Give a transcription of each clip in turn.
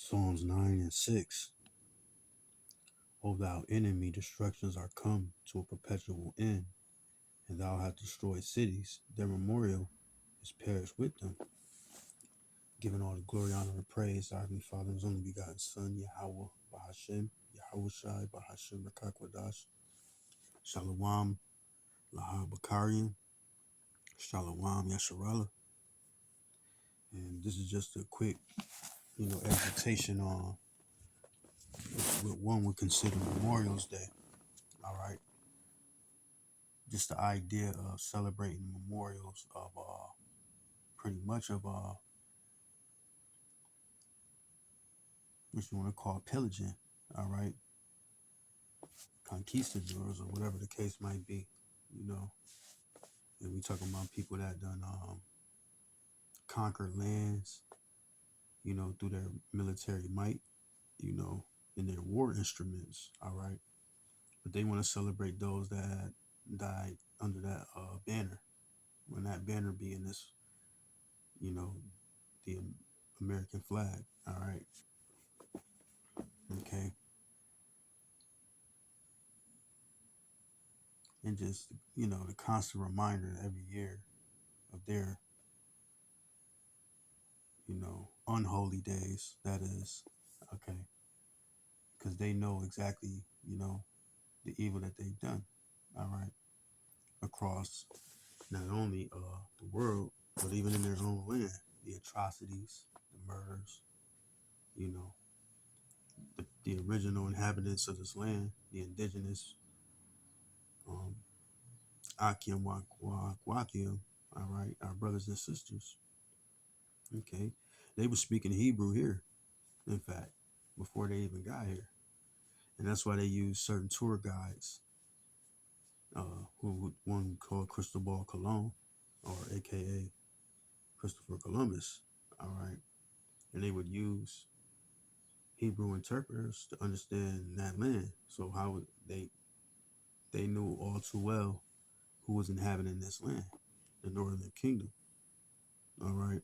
Psalms 9 and 6. O thou enemy, destructions are come to a perpetual end, and thou hast destroyed cities. Their memorial is perished with them. Giving all the glory, honor, and praise to our Heavenly Father, His only begotten Son, Yahweh, Bahashem, Yahweh Shai, Bahashem, Rakakwadash, Shalom, Lahab Bakarian, Shalom, Yasharala. And this is just a quick, exhortation on what one would consider Memorial's Day. All right. Just the idea of celebrating memorials of pretty much of what you want to call pillaging, all right, conquistadors or whatever the case might be, and we talking about people that done conquered lands, through their military might, you know, and their war instruments, all right, but they want to celebrate those that died under that banner, when that banner being this, you know, the American flag, all right, okay, and just, the constant reminder every year of their, unholy days, that is, okay, because they know exactly, the evil that they've done, all right, across not only the world, but even in their own land, the atrocities, the murders, you know, the original inhabitants of this land, the indigenous, um, Akim Wakim, all right, our brothers and sisters, okay, they were speaking Hebrew here, in fact, before they even got here. And that's why they use certain tour guides, who one called Cristobal Colon, or AKA Christopher Columbus, all right, and they would use Hebrew interpreters to understand that land. So how would they knew all too well who was inhabiting this land, the Northern Kingdom, all right,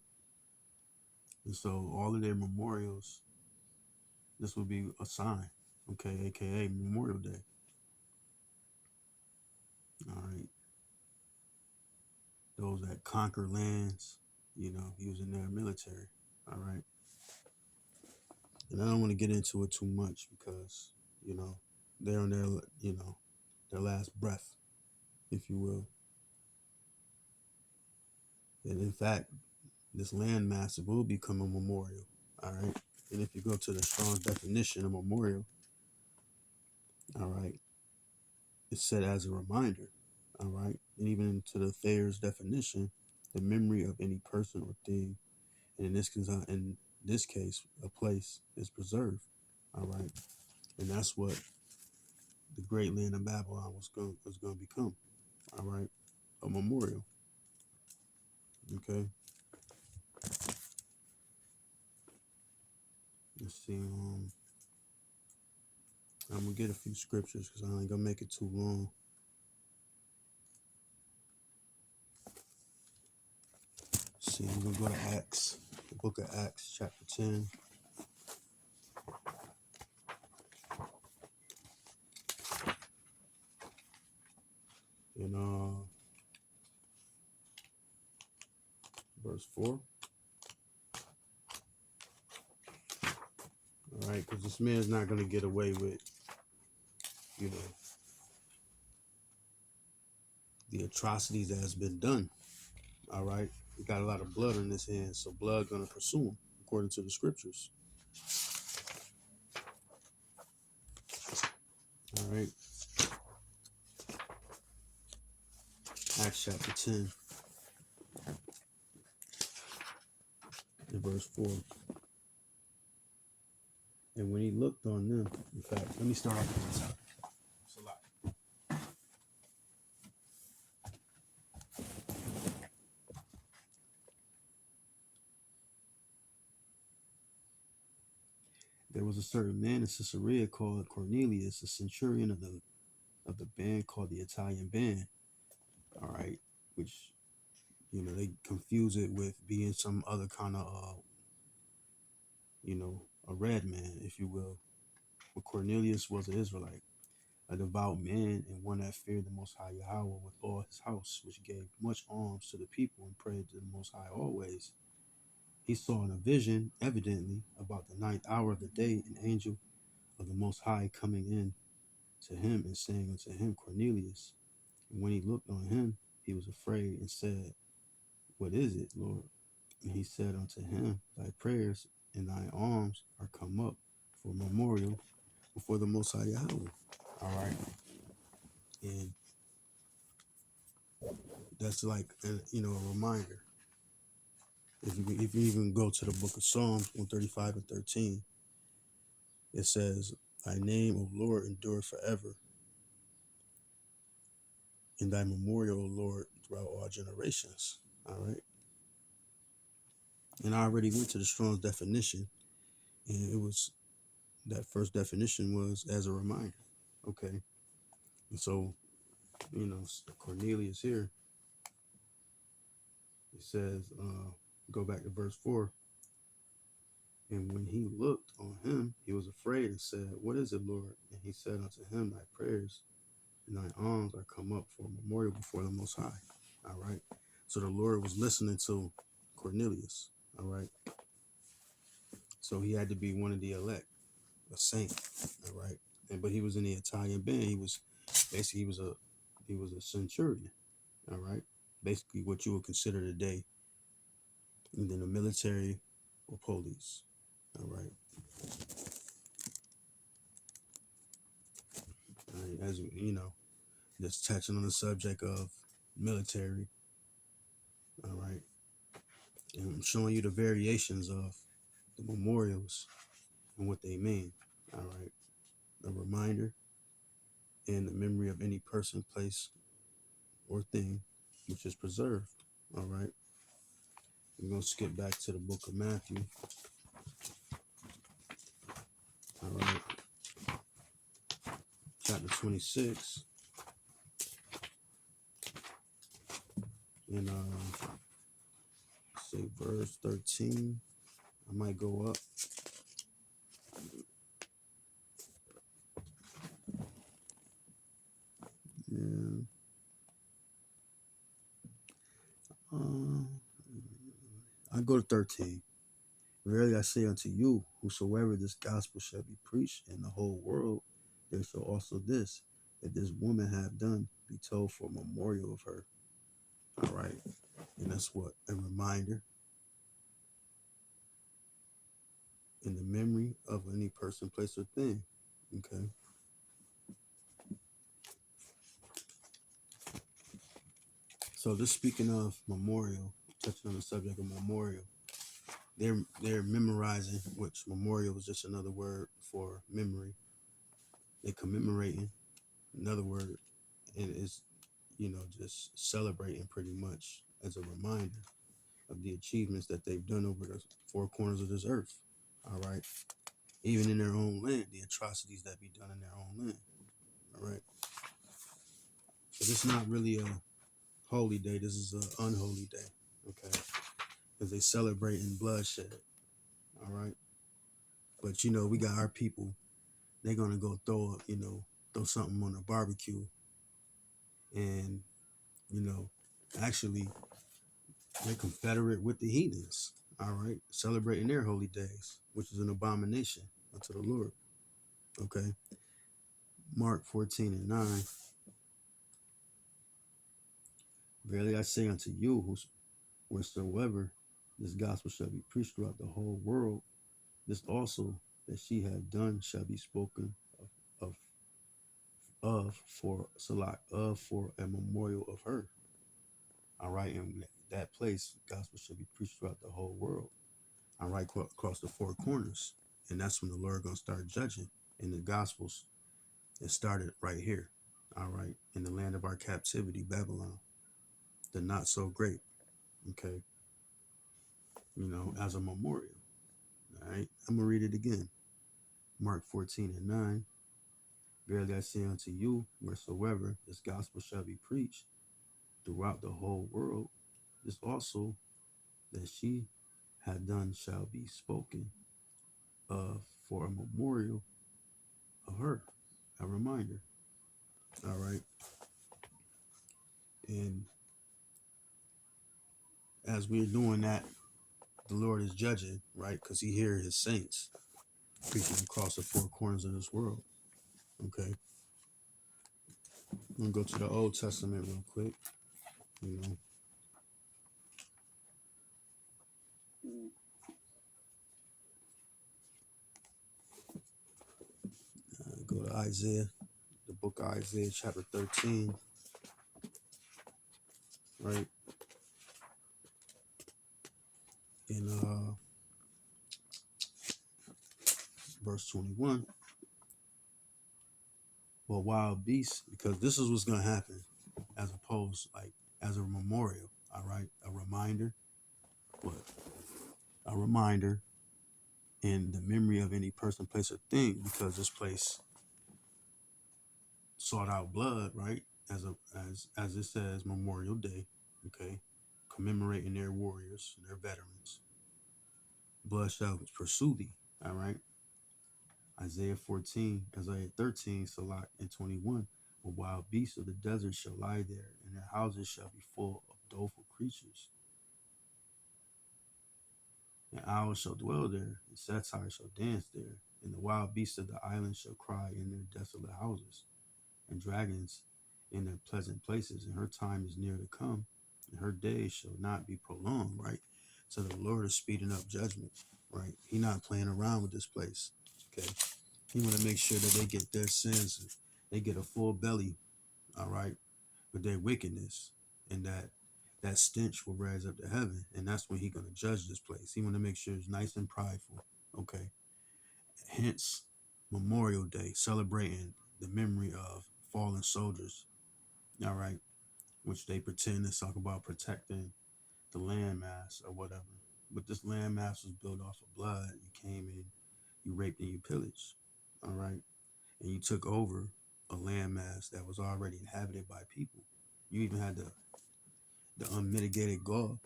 and so all of their memorials, this would be a sign, okay, AKA Memorial Day, all right, those that conquer lands, using their military, all right. And I don't want to get into it too much because, you know, they're on their, their last breath, if you will. And in fact, this landmass will become a memorial, all right. And if you go to the strong definition of memorial, all right, it's said as a reminder, all right. And even into the Thayer's definition, the memory of any person or thing, and in this case, a place is preserved, all right. And that's what the great land of Babylon was going to become, all right, a memorial, okay. Let's see. I'm gonna get a few scriptures because I ain't gonna make it too long. Let's see, we're gonna go to Acts, the book of Acts, chapter 10. And verse 4. All right, because this man's not gonna get away with, you know, the atrocities that has been done. All right, he got a lot of blood on his hands, so blood gonna pursue him according to the scriptures. All right, Acts chapter 10 and verse 4. And when he looked on them, in fact, let me start off with the top. It's a lot. There was a certain man in Caesarea called Cornelius, a centurion of the band called the Italian band. All right, which they confuse it with being some other kind of a red man, if you will. But Cornelius was an Israelite, a devout man, and one that feared the Most High Yahweh with all his house, which gave much alms to the people and prayed to the Most High always. He saw in a vision, evidently, about the ninth hour of the day, an angel of the Most High coming in to him and saying unto him, Cornelius. And when he looked on him, he was afraid and said, What is it, Lord? And he said unto him, Thy prayers and thy alms are come up for memorial before the Most High Yahweh. All right. And that's like, a reminder. If you even go to the book of Psalms 135 and 13, it says, Thy name, O Lord, endure forever, and thy memorial, O Lord, throughout all generations. All right. And I already went to the Strong's definition, and it was that first definition was as a reminder. Okay. And so, Cornelius here, it says, go back to verse 4. And when he looked on him, he was afraid and said, What is it, Lord? And he said unto him, Thy prayers and thy alms are come up for a memorial before the Most High. All right. So the Lord was listening to Cornelius. All right. So he had to be one of the elect, a saint. All right. But he was in the Italian band. He was a centurion. All right. Basically what you would consider today either the military or police. All right. As just touching on the subject of military. All right. And I'm showing you the variations of the memorials and what they mean. All right. A reminder and the memory of any person, place, or thing which is preserved. All right. We're going to skip back to the book of Matthew. All right. Chapter 26. And say verse 13. I might go up. Yeah. Uh, I go to 13. Verily I say unto you, whosoever this gospel shall be preached in the whole world, there shall also this, that this woman have done, be told for a memorial of her. All right. And that's what? A reminder in the memory of any person, place, or thing. Okay. So this speaking of memorial, touching on the subject of memorial, they're memorizing, which memorial is just another word for memory. They're commemorating, another word, and it's just celebrating pretty much as a reminder of the achievements that they've done over the four corners of this earth. All right. Even in their own land, the atrocities that be done in their own land. All right. So this is not really a holy day. This is an unholy day. Okay. Because they celebrating bloodshed. All right. But we got our people. They're gonna go throw something on a barbecue, and you know, actually they're confederate with the heathens. All right, celebrating their holy days, which is an abomination unto the Lord. Okay, Mark 14 and 9. Verily I say unto you, wheresoever this gospel shall be preached throughout the whole world, this also that she have done shall be spoken of, for a memorial of her. All right, and that place, gospel should be preached throughout the whole world. All right, across the four corners, and that's when the Lord gonna start judging. In the Gospels, it started right here. All right, in the land of our captivity, Babylon, the not so great. Okay, as a memorial. All right, I'm gonna read it again. Mark 14 and 9. Verily I say unto you, wheresoever this gospel shall be preached throughout the whole world, this also that she had done shall be spoken for a memorial of her, a reminder. All right. And as we're doing that, the Lord is judging, right? Because He hears His saints preaching across the four corners of this world. Okay. I'm gonna go to the Old Testament real quick. You know, go to Isaiah, the book of Isaiah, chapter 13, right? In verse 21. Well, wild beasts, because this is what's gonna happen, as opposed like as a memorial. All right, a reminder. What? A reminder in the memory of any person, place, or thing, because this place sought out blood, right? As it says, Memorial Day, okay, commemorating their warriors, their veterans. Blood shall pursue thee. All right. Isaiah 14, Isaiah 13, Salak, and 21. A wild beast of the desert shall lie there, and their houses shall be full of doleful creatures. And owls shall dwell there, and satyrs shall dance there, and the wild beasts of the island shall cry in their desolate houses, and dragons in their pleasant places. And her time is near to come, and her days shall not be prolonged, right? So the Lord is speeding up judgment, right? He not playing around with this place, okay? He want to make sure that they get their sins, they get a full belly, all right, with their wickedness, and that stench will rise up to heaven, and that's when He gonna judge this place. He want to make sure it's nice and prideful, okay? Hence, Memorial Day, celebrating the memory of fallen soldiers, all right, which they pretend to talk about protecting the landmass or whatever. But this landmass was built off of blood. You came in, you raped and you pillaged, all right, and you took over a landmass that was already inhabited by people. You even had the unmitigated gall,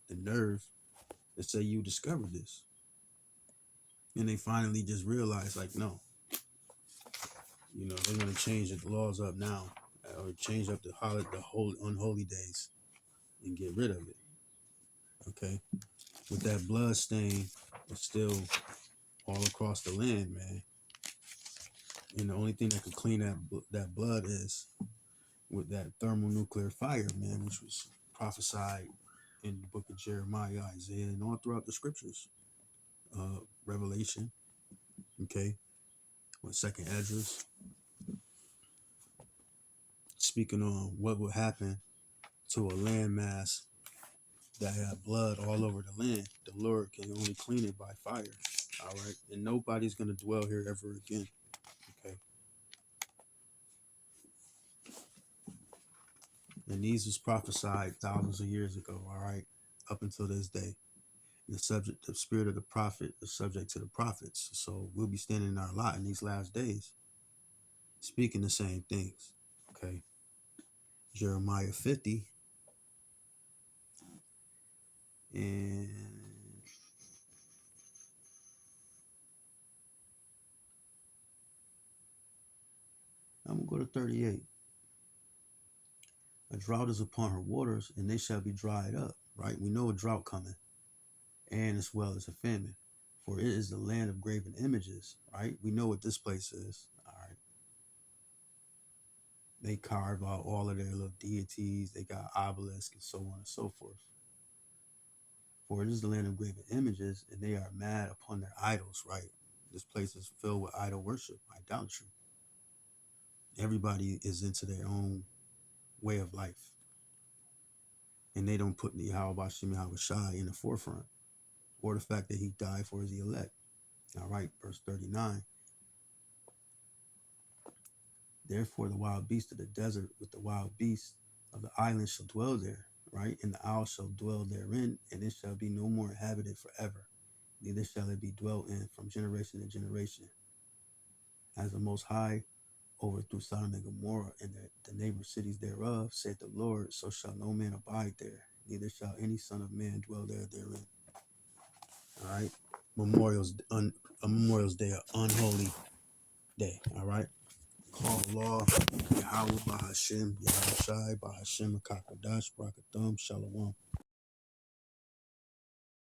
the nerve to say you discovered this. And they finally just realized, like, no, they're gonna change the laws up now, or change up the whole unholy days and get rid of it. Okay, with that blood stain, it's still all across the land, man. And the only thing that could clean that blood is with that thermonuclear fire, man, which was prophesied in the book of Jeremiah, Isaiah, and all throughout the scriptures. Revelation, okay, with Second Esdras, speaking on what would happen to a landmass that had blood all over the land. The Lord can only clean it by fire, all right, and nobody's gonna dwell here ever again, okay. And these was prophesied thousands of years ago, all right, up until this day. The spirit of the prophet is subject to the prophets. So we'll be standing in our lot in these last days, speaking the same things. Okay. Jeremiah 50. And I'm going to go to 38. A drought is upon her waters, and they shall be dried up. Right? We know a drought coming, and as well as a famine. For it is the land of graven images. Right? We know what this place is. All right. They carve out all of their little deities. They got obelisks and so on and so forth. For it is the land of graven images, and they are mad upon their idols, right? This place is filled with idol worship, idolatry. Everybody is into their own way of life. And they don't put Yahweh Shem Yahweh Shai in the forefront, or the fact that He died for His elect. All right, verse 39. Therefore the wild beasts of the desert with the wild beasts of the island shall dwell there, right? And the owl shall dwell therein, and it shall be no more inhabited forever. Neither shall it be dwelt in from generation to generation. As the Most High overthrew Sodom and Gomorrah and the neighbor cities thereof, said the Lord, so shall no man abide there, neither shall any son of man dwell therein. All right. Memorials a Memorial's Day, an unholy day. All right. Call law, Yahweh Bahashim, Yahushai Bahashim, Akakadash, Barakathum, Shalom.